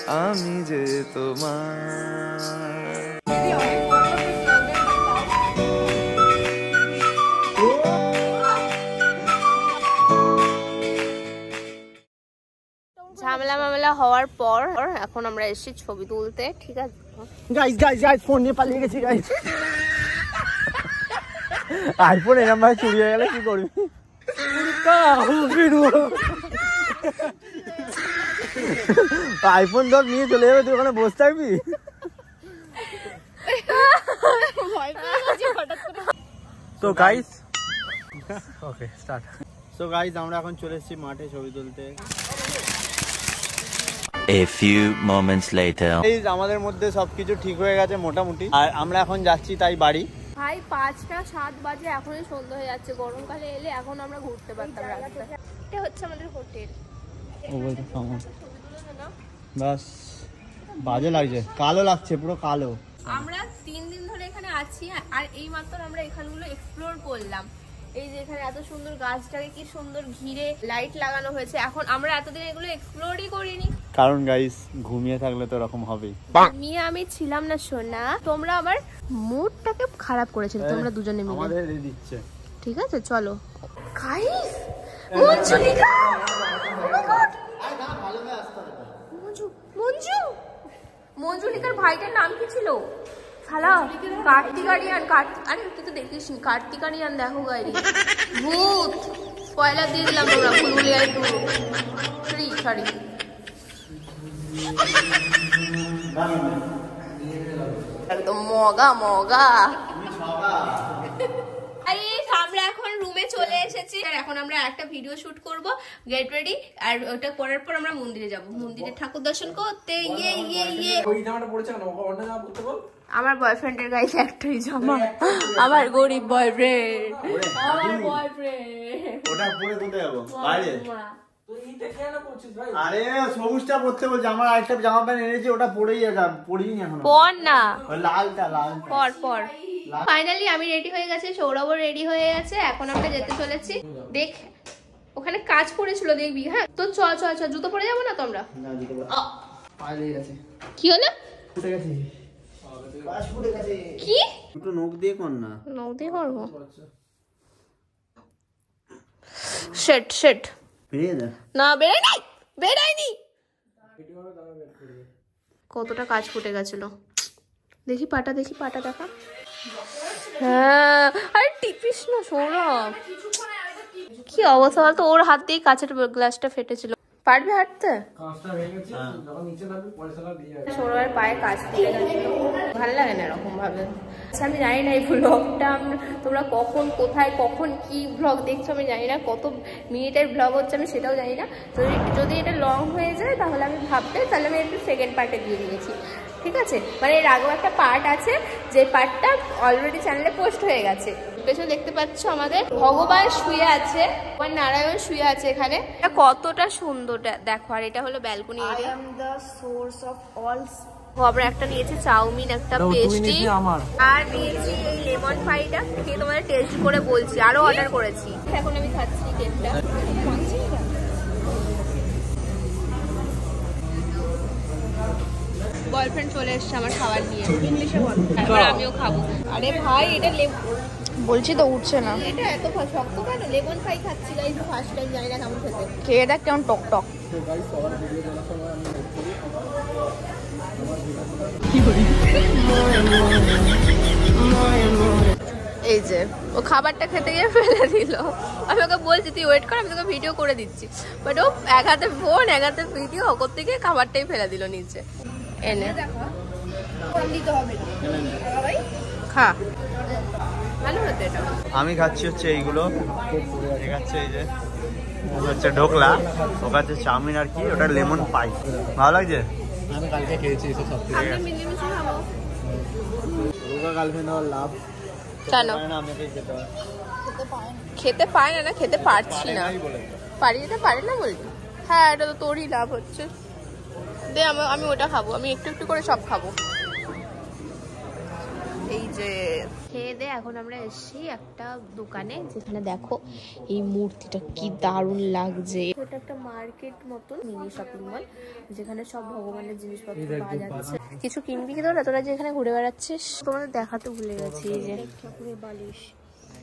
আমি যে তোমার। ঝামেলা মামেলা হওয়ার পর এখন আমরা এসেছি ছবি তুলতে, ঠিক আছে? গাইস গাইস গাইস ফোন নিয়ে পালিয়ে গেছি গাইস। আইফোন এরকম ভাবে চুরি হয়ে গেলে কি করবি? আইফোন ধর নিয়ে চলে যাবে, তুই ওখানে বসে থাকবি। তো guys okay start. So guys আমরা এখন চলে এসেছি মাঠে ছবি তুলতে। A few moments later. আমাদের মধ্যে সবকিছু ঠিক হয়ে গেছে মোটামুটি, আর আমরা এখন যাচ্ছি তাই বাড়ি। ভাই 5টা 7 বাজে, এখনই সন্ধ্যা হয়ে যাচ্ছে। গরমকালে এলে এখন আমরা ঘুরতে পারতাম রাস্তায়। এটা হচ্ছে আমাদের হোটেল। বাস বাজে লাগছে, কালো লাগছে, পুরো কালো। আমরা 3 দিন ধরে এখানে আছি, আর এই মাত্র আমরা এখানগুলো এক্সপ্লোর করলাম। এই যে এখানে এত সুন্দর গাছটাকে কি সুন্দর ঘিরে লাইট লাগানো হয়েছে। এখন আমরা এতদিন এগুলো এক্সপ্লোরই করিনি, কারণ গাইস ঘুমিয়ে থাকলে তো এরকম হবেই। মিয়া আমি ছিলাম না সোনা, তোমরা আমার মুডটাকে খারাপ করেছিলে তোমরা দুজনে মিলে। আমাদের দিচ্ছে, ঠিক আছে চলো গাইস। মঞ্জুলিকা, ও মাই গড, মঞ্জু মঞ্জুলিকার ভাইটার নাম কি ছিল? শালা কার্তিকারিয়ান। আরে তুই তো দেখিসনি কার্তিকারিয়ান। দেখো গাইরি ভূত স্পয়লার দিয়ে দিলাম তোমরা। ভুলভুলিয়া 2 3 সরি। একদম মগা মগা। আমরা এখন রুমে চলে এসেছি, আর এখন আমরা একটা ভিডিও শুট করব। গেট রেডি, আর ওটা করার পর আমরা মন্দিরে যাব, মন্দিরে ঠাকুর দর্শন করতে। ইয়ে ইয়ে ইয়ে। ওই জামাটা পড়েছে কেন? ওটা জামা পরতে বল। আমার বয়ফ্রেন্ডের গায়ে একটাই জামা, আমার গরিব বয়ফ্রেন্ড, আমার বয়ফ্রেন্ড। ওটা পরে কোথায় যাব? বাইরে। আরে সবুজটা পরতে বলছি, আমার আরেকটা জামা প্যান্ট এনেছি, ওটা পরেই আছে, পরিনি এখনো। পর না, লালটা পর পর। ফাইনালি আমি রেডি হয়ে গেছি, সৌরভও রেডি হয়ে গেছে। এখন আমরা যেতে চলেছি। দেখ ওখানে কাজ পড়েছিল দেখবি। হ্যাঁ তো চল চল চল। জুতো পরে যাবো না তোমরা? কি হলো? ফুটে গেছে, ফুটে গেছে। কি দুটো নখ দিয়ে কর না। নখ দিয়ে করবো? শেট শেট বেরিয়ে যা না, বেরাইনি। কতটা কাজ ফুটে গেছিল। দেখি পাটা, দেখি পাটা দেখা। হ্যাঁ আরে টিপিস না সৌরভ, কি অবস্থা বলতো। ওর হাত দিয়ে কাঁচের গ্লাসটা ফেটেছিল। পারবে হাঁটতে? সৌরভের পায়ে কাজ ফুটে গেছিল, ভালো লাগে না এরকম ভাবে। আমি জানি না এই ব্লগটা তোমরা কখন কোথায় কখন কি ব্লগ দেখছো আমি জানি না, কত মিনিটের ব্লগ হচ্ছে আমি সেটাও জানি না। যদি এটা লং হয়ে যায় তাহলে আমি তাহলে আমি একটু সেকেন্ড পার্টে দিয়ে দিয়েছি, ঠিক আছে? মানে এর আগেও একটা পার্ট আছে, যে পার্টটা অলরেডি চ্যানেলে পোস্ট হয়ে গেছে। পেছনে দেখতে পাচ্ছ আমাদের ভগবান শুয়ে আছে, ভগবান নারায়ণ শুয়ে আছে এখানে। এটা কতটা সুন্দর দেখো। আর এটা হলো ব্যালকনি এরিয়া। আমরা একটা নিয়েছি চাউমিন, একটা পেস্ট্রি, আর নিয়েছি এই লেমন পাইটা। খেয়ে তোমাদের টেস্ট করে বলছি। আরো অর্ডার করেছি, এখন আমি খাচ্ছি কেকটা। বয়ফ্রেন্ড চলে এসছে আমার খাবার নিয়ে, ইংলিশে বল, তারপর আমিও খাবো। আরে ভাই এটা বলছি তো উঠছে না। এটা এত শক্ত কেন? লেমন পাই খাচ্ছি গাইস, ফার্স্ট টাইম, জানি না কেমন খেতে। খেয়ে দেখ কেমন টক টক। এই যে ও খাবারটা খেতে গিয়ে ফেলে দিল। আমি ওকে বলছি তুই ওয়েট কর, আমি তোকে ভিডিও করে দিচ্ছি, বাট ও এক হাতে ফোন এক হাতে ভিডিও করতে গিয়ে খাবারটাই ফেলে দিল নিচে। এনে খা, ভালো হতো এটা। আমি খাচ্ছি হচ্ছে এইগুলো, খাচ্ছে এই যে হচ্ছে ঢোকলা, ও খাচ্ছে চাউমিন, আর কি ওটা লেমন পাই। ভালো লাগছে? আমি কালকে খেয়েছি এসব সব থেকে। আমি মিলেমিশে খাবো। রোগা গার্লফ্রেন্ড হওয়ার লাভ কেন? খেতে পায় না, খেতে পারছি না, পারিয়ে পারে না বলবি। হ্যাঁ এটা তো তোরই লাভ হচ্ছে। দে আমি ওটা খাবো, আমি একটু একটু করে সব খাবো। এই যে যে খেয়ে দে এখন আমরা এসেছি একটা দোকানে, যেখানে দেখো এই মূর্তিটা কি দারুণ লাগছে। এটা একটা মার্কেট মতন মিনি শপিং মল, যেখানে সব ভগবানের জিনিসপত্র পাওয়া যাচ্ছে। কিছু কিনবি কি তোরা? তোরা যে এখানে ঘুরে বেড়াচ্ছিস, তোমাদের দেখাতে ভুলে গেছি। এই যে ঠাকুরের বালিশ,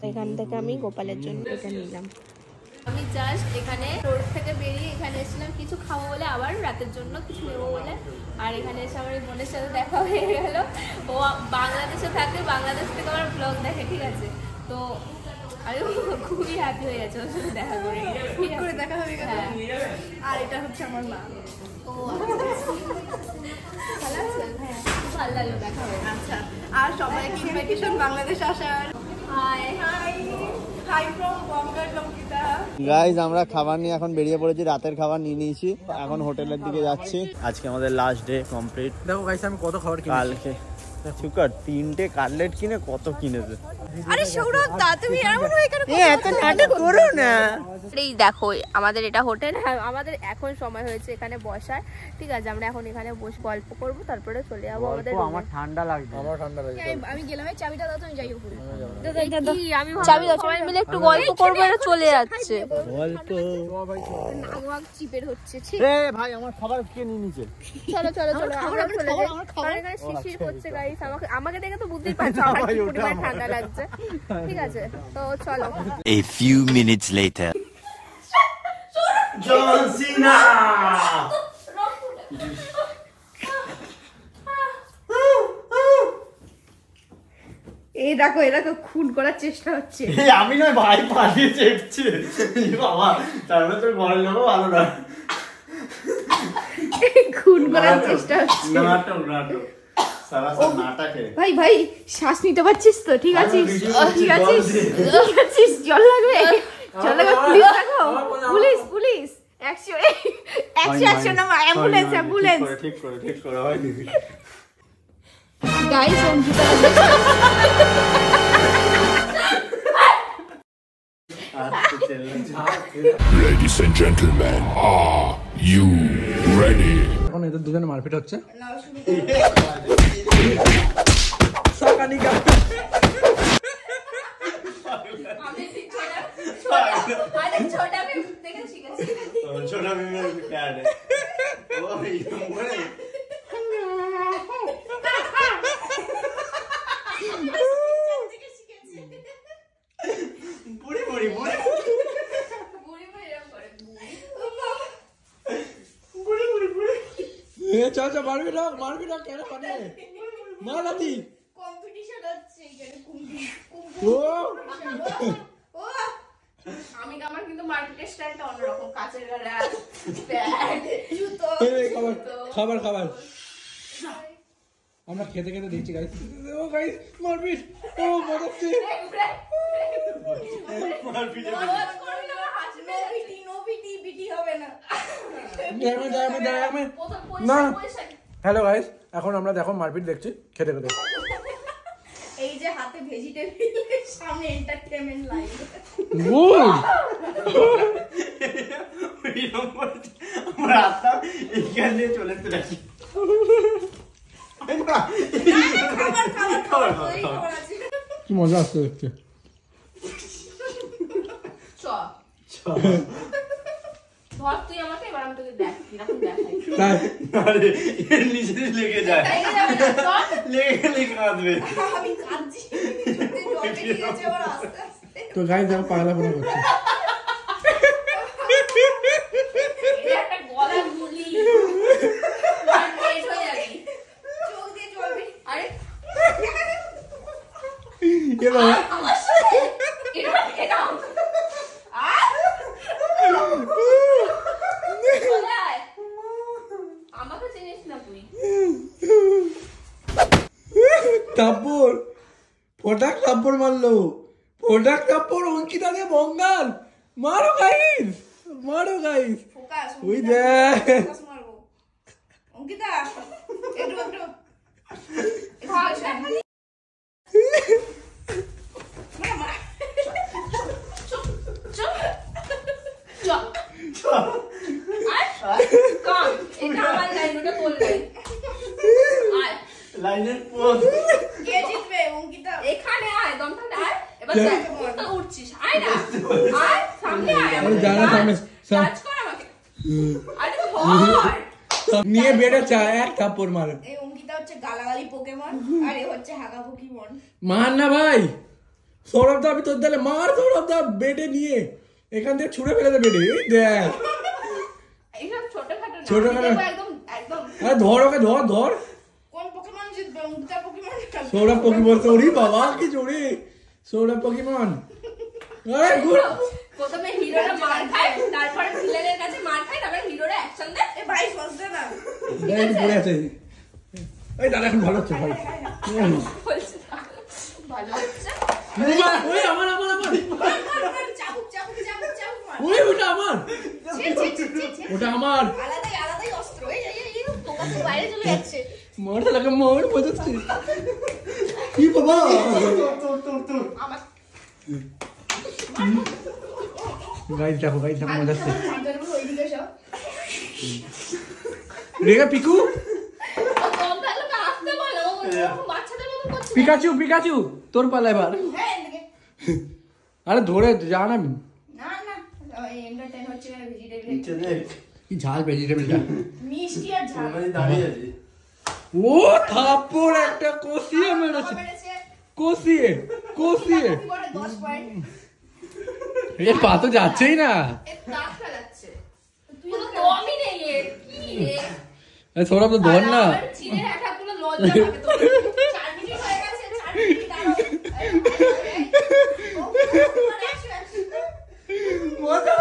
এখান থেকে আমি গোপালের জন্য এটা নিলাম। আমি জাস্ট এখানে রোড থেকে বেরিয়ে এখানে এসেছিলাম কিছু খাবো বলে, আবার রাতের জন্য কিছু নেবো বলে। আর এখানে এসে আমার বোনের সাথে দেখা হয়ে গেল। ও বাংলাদেশে থাকে, বাংলাদেশ থেকে আমার ব্লগ দেখে, ঠিক আছে। তো আমি খুবই হ্যাপি হয়ে গেছে ওর সাথে দেখা করে। দেখা হয়ে গেল। আর এটা হচ্ছে আমার মা। ও ভালো আছে? হ্যাঁ, ভালো লাগলো দেখা হয়ে। আচ্ছা, আর সবাইকে ইনভাইটেশন বাংলাদেশ আসার। Hi hi hi from Bangal Lankita. Guys আমরা খাবার নিয়ে এখন বেরিয়ে পড়েছি, রাতের খাবার নিয়ে নিয়েছি, এখন হোটেলের দিকে যাচ্ছি। আজকে আমাদের লাস্ট ডে কমপ্লিট। দেখো গাইস আমি কত খাবার কিনেছি কালকে সুকার 3টে কাটলেট কিনে কত কিনেছে। আরে সৌরভ দা, তুমি এমন হয়ে কেন এত নাটক করো না। এই দেখো আমাদের এটা হোটেল। হ্যাঁ, আমাদের এখন সময় হয়েছে এখানে বসার, ঠিক আছে। আমরা এখন এখানে বসে গল্প করব, তারপরে চলে যাবো আমাদের। আমার ঠান্ডা লাগছে। আমার ঠান্ডা লাগে। আমি গেলাম, চাবিটা দাও, তুমি যাই উপরে। আমি চাবি দাও, সবাই মিলে একটু গল্প করবো, এটা চলে যাচ্ছে। গল্প নাগওয়াক চিপের হচ্ছে। এ ভাই আমার খাবার কে নিয়ে নিচে। চলো চলো চলো, আমরা চলে যাই। কারণ এখানে শিশির করছে গাইস। আমাকে দেখে তো বুঝতেই পারছো আমার কি পরিমাণ ঠান্ডা লাগছে, ঠিক আছে। তো চলো। A few minutes later. জন সিনা। এই দেখো এরা তো খুন করার চেষ্টা হচ্ছে। আমি নয় ভাই, পালিয়ে চেপছে বাবা। তারপরে তোর ঘরের লোকও ভালো না, খুন করার চেষ্টা হচ্ছে। নাটক নাটক সারা নাটকে। ভাই ভাই শ্বাস নিতে পারছিস তো? ঠিক আছিস? ঠিক আছিস? ঠিক আছিস? জল লাগবে? জল লাগবে? পুলিশ দেখো, পুলিশ পুলিশ। অ্যাকশন না, অ্যাম্বুলেন্স অ্যাম্বুলেন্স। ঠিক করে হয়নি guys. Ankita Ladies and gentlemen, are you ready? এখন এদের দুজনে মারপিট হচ্ছে। छोटा भी मेरे प्यार है। बुढ़ी बुढ़ी बुढ़ी চল চল, মারবি না কেন পারে মার নাতি কম্পিটিশন হচ্ছে এখানে। ও আমার কিন্তু মার্কেটের স্টাইলটা অন্যরকম। কাঁচের গলা, প্যাড, জুতো, খাবার আমরা খেতে দেখছি গাইস। ও গাইস মারপিট, ও মরছে मारपीट না। হ্যালো গাইস, এখন আমরা দেখো মারপিট দেখছি খেতে এই যে হাতে ভেজিটেবল, সামনে এন্টারটেইনমেন্ট লাইভ। আমরা আতা এখানে চলে আসছি। কি মজা আসছে দেখতে। ধর তুই আমাকে, এবার আমি তোকে দেখ কিরকম দেখাই। আরে এর নিচে লেগে যায়, লেগে কাঁদবে। আমি কাঁদছি, জল বেরিয়ে গেছে আমার আস্তে আস্তে। তো গাইস দেখো পাগলা মনে করছে। একটা গলা গুলি আর পেট হয়ে যাবে, চোখ দিয়ে জল বেরিয়ে। আরে এ বাবা আমার সাথে এটা আমাকে চিনিস না তুই? তারপর থাপ্পড় মারলো, থাপ্পড় অঙ্কিতা দিয়ে বঙ্গাল। মারো গাইস ফোকাস, ওই দেখ ফোকাস মারবো। অঙ্কিতা একটু ভাগ সামনে। লাইনের পোজ। কে জিতবে? অঙ্কিতা উঠছিস আয় না আয় সামনে আয় আমি জানা সামনে টাচ কর আমাকে আরে ধর নিয়ে বেড়ে চা এক থাপ্পড় মারে এই অঙ্কিতা হচ্ছে গালাগালি পোকেমন আর এ হচ্ছে হাগা পোকেমন। মার না ভাই সৌরভ দা আমি তোর দিলে মার সৌরভ দা বেডে নিয়ে এখান থেকে ছুঁড়ে ফেলে দে বেডে এই দেখ এইসব ছোটখাটো না ছোটখাটো। একদম একদম আরে ধর ওকে ধর ধর কোন পোকেমন জিতবে? অঙ্কিতা পোকেমন? সৌরভ পকিমন তো ওরে বাবা কি জোরে সৌরভ পকিমন আরে গুড প্রথমে হিরোরা মার খায় তারপরে ভিলেনের কাছে মার খায় তারপরে হিরোরা অ্যাকশন দেয় এ ভাই সস্তা না। এই পড়ে আছে এই দাদা এখন ভালো হচ্ছে ভাই বলছে ভালো হচ্ছে ওই আমার চাবুক চাবুক চাবুক চাবুক মার। ওই ওটা আমার ছি, ছি, ছি, ছি, ছি। ওটা আমার আলাদাই আলাদাই অস্ত্র। এই তোমরা তো বাইরে চলে যাচ্ছে মার লাগে মার বোঝাচ্ছে কি বাবা আমার গাইস দেখো মজা আসছে মাদারগুলো ওইদিকে সব। রেগা পিকু কম থাকলে তো আসতে বলো ওরকম বাচ্চাদের মতো করছে পিকাচু তোর পালা এবার হ্যাঁ এদিকে। আরে ধরে যা না না না এই এন্টারটেইন হচ্ছে ভেজিটেবল। কি ঝাল ভেজিটেবলটা মিষ্টি আর ঝাল। ও থাপ্পড় একটা কষিয়ে মেরেছে মেরেছে। কষিয়ে কি করে 10 পয়েন্ট? এ পা তো যাচ্ছেই না এর দাঁত ফেলাচ্ছে কোনো দমই নেই এর কি রে সৌরভ তো ধর না আমার চিনের একটা কোনো লজ্জা থাকে তো 4 মিনিট হয়ে গেছে 4 মিনিট দাঁড়াও মজা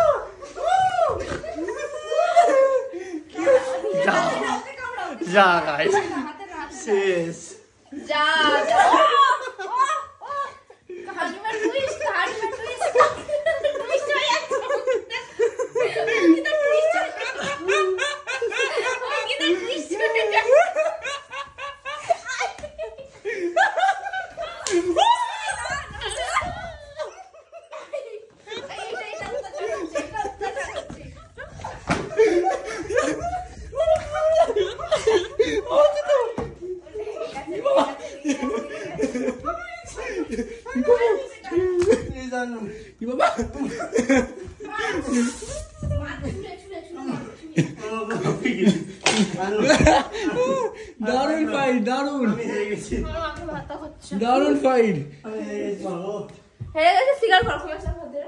যা গাইস শেষ যা যা কহানি में ट्विस्ट ट्विस्ट হয়ে যাচ্ছে কিটা ट्विस्ट কি বাবা দারুণ ফাইট দারুণ ফাইট হেরে গেছে সিগার কর সমস্যা হতে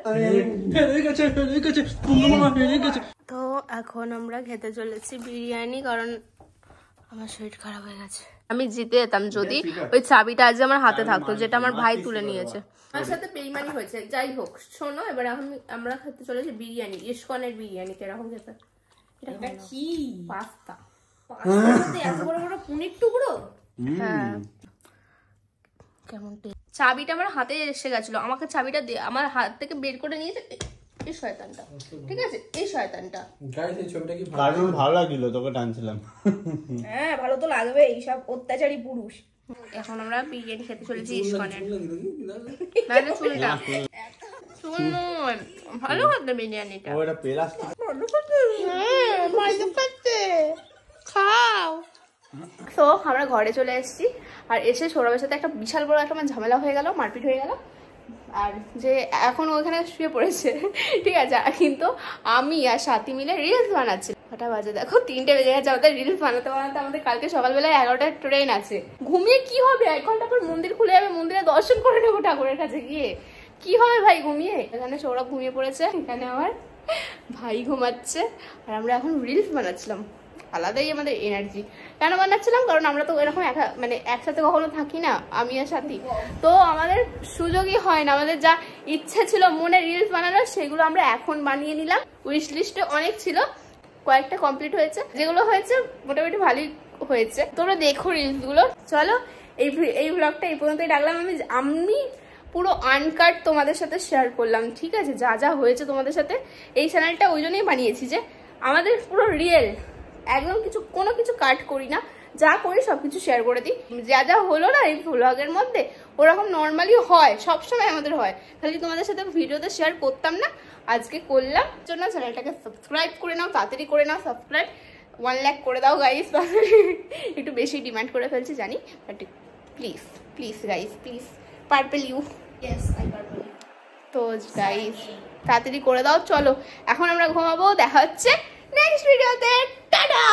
তো এখন আমরা খেতে চলেছি বিরিয়ানি কারণ আমার শরীর খারাপ হয়ে গেছে আমি জিতে যেতাম যদি ওই চাবিটা আজ আমার হাতে থাকতো যেটা আমার ভাই তুলে নিয়েছে আমার সাথে বেইমানি হয়েছে যাই হোক শোনো এবার এখন আমরা খেতে চলেছি বিরিয়ানি ইসকনের বিরিয়ানি কিরকম খেতে এটা কি পাস্তা এত বড় বড় পনির টুকরো হ্যাঁ কেমন চাবিটা আমার হাতে এসে গেছিল আমাকে চাবিটা দিয়ে আমার হাত থেকে বের করে নিয়েছে এই শয়তানটা ঠিক আছে এই শয়তানটা গাইস এই ছবিটা কি দারুণ ভালো লাগছিল তোকে টানছিলাম হ্যাঁ ভালো তো লাগবে এই সব অত্যাচারী পুরুষ। এখন আমরা বিরিয়ানি খেতে চলেছি ইসকনের মানে চুলটা শুনো ভালো খেতে বিরিয়ানিটা ওটা প্লাস্টিক ভালো খেতে খাও তো আমরা ঘরে চলে এসেছি আর এসে সৌরভের সাথে একটা বিশাল বড় একটা আমার ঝামেলা হয়ে গেল মারপিট হয়ে গেল আর যে এখন ওখানে শুয়ে পড়েছে ঠিক আছে কিন্তু আমি আর সাথী মিলে রিলস বানাচ্ছি কটা বাজে দেখো 3টে বেজে গেছে আমাদের রিলস বানাতে বানাতে আমাদের কালকে সকালবেলায় 11টায় ট্রেন আছে ঘুমিয়ে কি হবে 1 ঘন্টা পর মন্দির খুলে যাবে মন্দিরে দর্শন করে নেবো ঠাকুরের কাছে গিয়ে কি হবে ভাই ঘুমিয়ে এখানে সৌরভ ঘুমিয়ে পড়েছে এখানে আমার ভাই ঘুমাচ্ছে আর আমরা এখন রিলস বানাচ্ছিলাম আলাদাই আমাদের এনার্জি কেন বানাচ্ছিলাম কারণ আমরা তো এরকম মানে একসাথে কখনো থাকি না আমি আর সাথী তো আমাদের সুযোগই হয় না আমাদের যা ইচ্ছে ছিল মনে রিলস বানানোর সেগুলো আমরা এখন বানিয়ে নিলাম উইশ লিস্টে অনেক ছিল কয়েকটা কমপ্লিট হয়েছে যেগুলো হয়েছে মোটামুটি ভালোই হয়েছে তোমরা দেখো রিলস গুলো চলো এই ব্লগটা এই পর্যন্তই রাখলাম আমি পুরো আনকাট তোমাদের সাথে শেয়ার করলাম ঠিক আছে যা যা হয়েছে তোমাদের সাথে এই চ্যানেলটা ওই জন্যই বানিয়েছি যে আমাদের পুরো রিয়েল একদম কোনো কিছু কাট করি না যা করি সবকিছু শেয়ার করে দিই যা যা হলো না এই ব্লগের মধ্যে ওরকম নর্মালি হয় সবসময় আমাদের হয় খালি তোমাদের সাথে ভিডিওতে শেয়ার করতাম না আজকে করলাম জন্য চ্যানেলটাকে সাবস্ক্রাইব করে নাও তাড়াতাড়ি করে নাও সাবস্ক্রাইব 1 লাখ করে দাও গাইস একটু বেশি ডিমান্ড করে ফেলছি জানি but please guys please purple you Yes, I purple. তো গাইস তাড়াতাড়ি করে দাও, চলো এখন আমরা ঘুমাবো, দেখা হচ্ছে নেক্সট ভিডিওতে, টাটা।